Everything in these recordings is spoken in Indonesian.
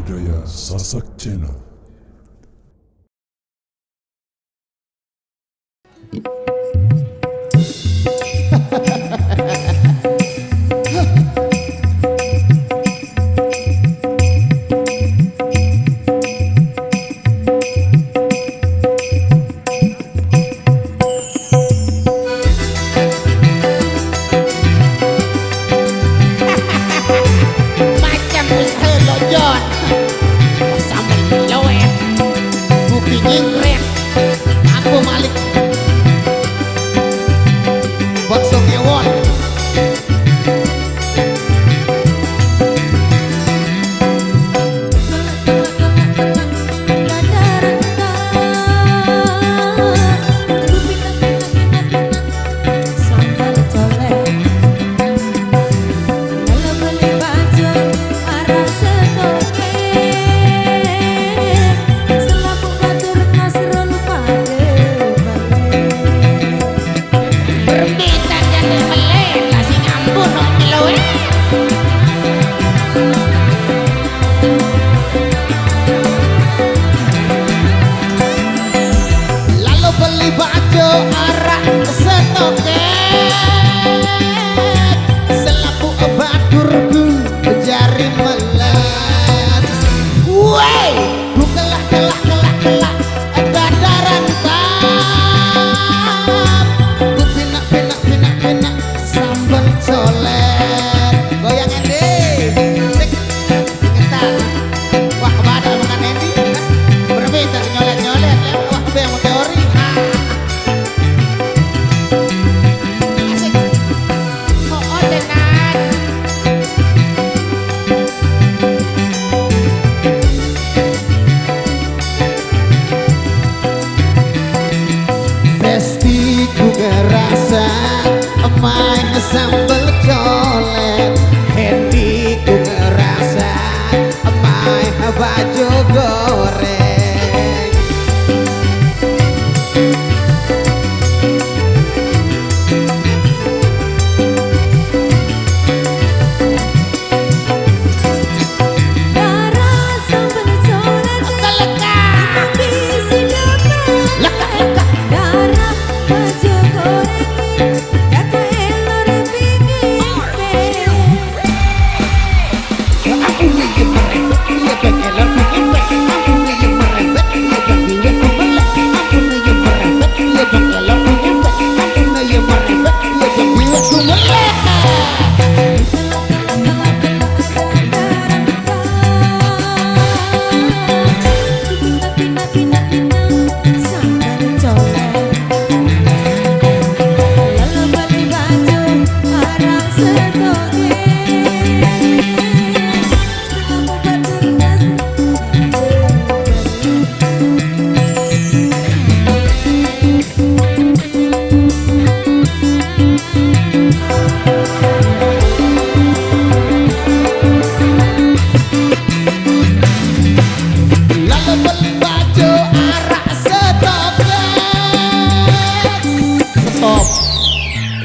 budaya Sasak Channel. Macam usaha lojon sambal loet buki jengkret aku malik bakso ngewon berbitan jadi melek kasih ngambun loet lalu beli baju arak setoket selaku badurku jari melet woi bukalah kelak dadaran ku pinak sambal colet goyang Endi sik ingetan wah kebadal makan Endi berbeda nyolet wah be mau teori asik oh tenan Besti ku ngerasa main sambal colet Hendi ku ngerasa main baju goreng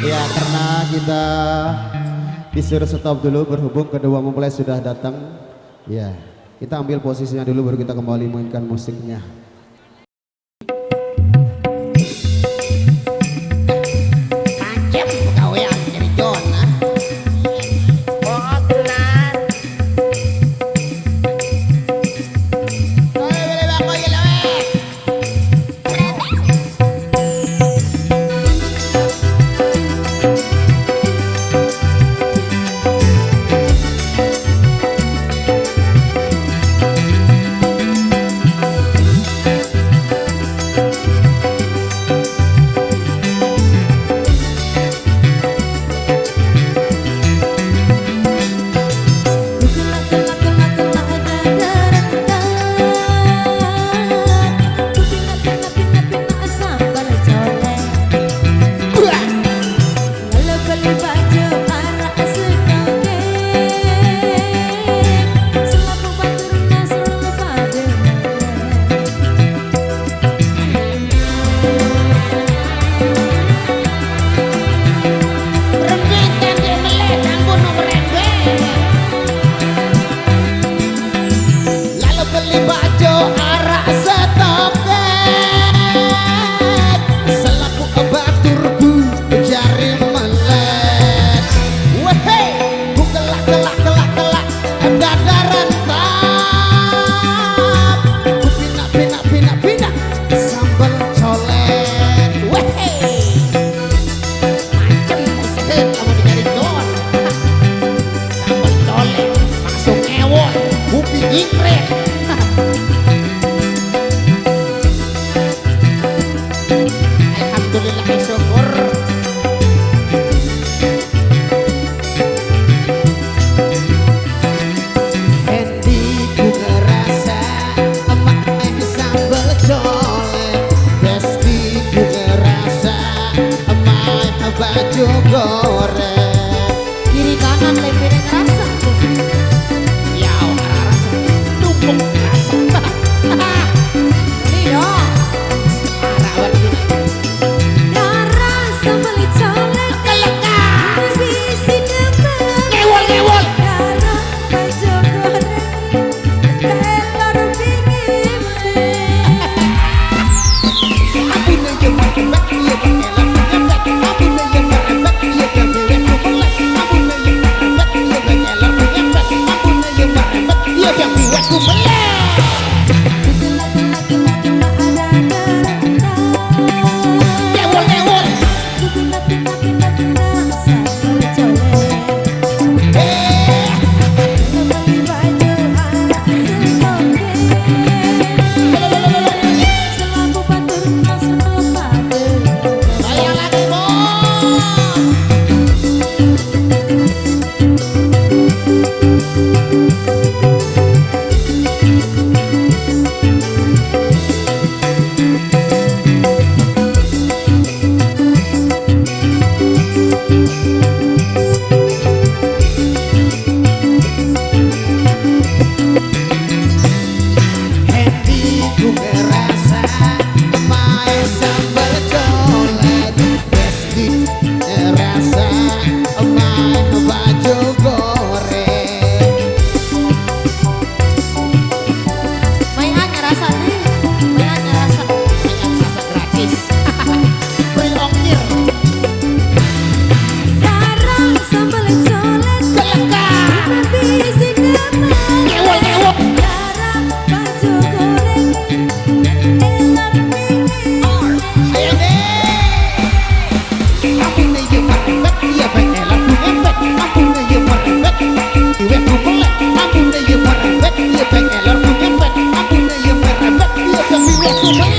ya karena kita disuruh stop dulu berhubung kedua mempelai sudah datang ya kita ambil posisinya dulu baru kita kembali mainkan musiknya. Macam gawean jadi Jona Jingkret. Alhamdulillah syukur. Endi ku ngerasa emak sambal colek. Besti ku ngerasa emak baju goreng. Kiri kanan lempirin rasa. Ya orang rasa tumpuk rasa. Ini dong. Arah berguna. Darah sambal colek. Kelekar. Bisi demen. Ngewol-ngewol. Darah baju goreng. Telur pingin. Abuna yang merebak, iya pengelan merebak. Abuna yang merebak, iya yang bebek kubelas. Abuna yang merebak, iya pengelan merebak. Abuna yang merebak, iya yang bebek kubelas. Ngewol-ngewol. Saya lagi bos. Hendi ku ngerasa mae sambal colek. Besti ngerasa mae baju goreng. Mainan ngerasa nih. Mainan ngerasa. Banyak rasa gratis. Free ongkir. Darah sambal colek. Kelekar. Bisi demen. Ngewol-ngewol. Darah baju goreng. Telur pingin. Ayo deh. Abuna yang merebak, iya pengelan merebak. Abuna yang merebak, iya kubelas. Abuna yang merebak, iya pengelan merebak. Abuna yang merebak, iya bebek kubelas.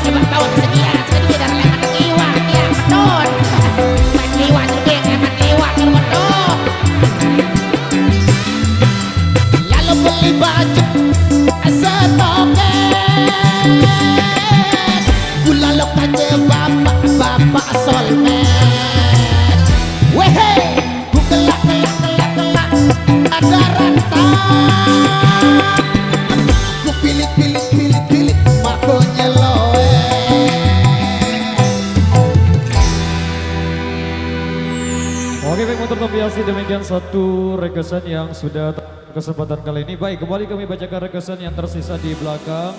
Coba tahu sedia, sedia dari leman iwa, ya betul. Leman iwa juga, leman iwa betul. Lalu beli baju setoket. Gula lokal bapak solmet. Wehe, ku kelak ada rata. Ku pilih makonya loe. Oke, baik untuk Tobiasi demikian satu requestan yang sudah kesempatan kali ini. Baik, kembali kami bacakan requestan yang tersisa di belakang.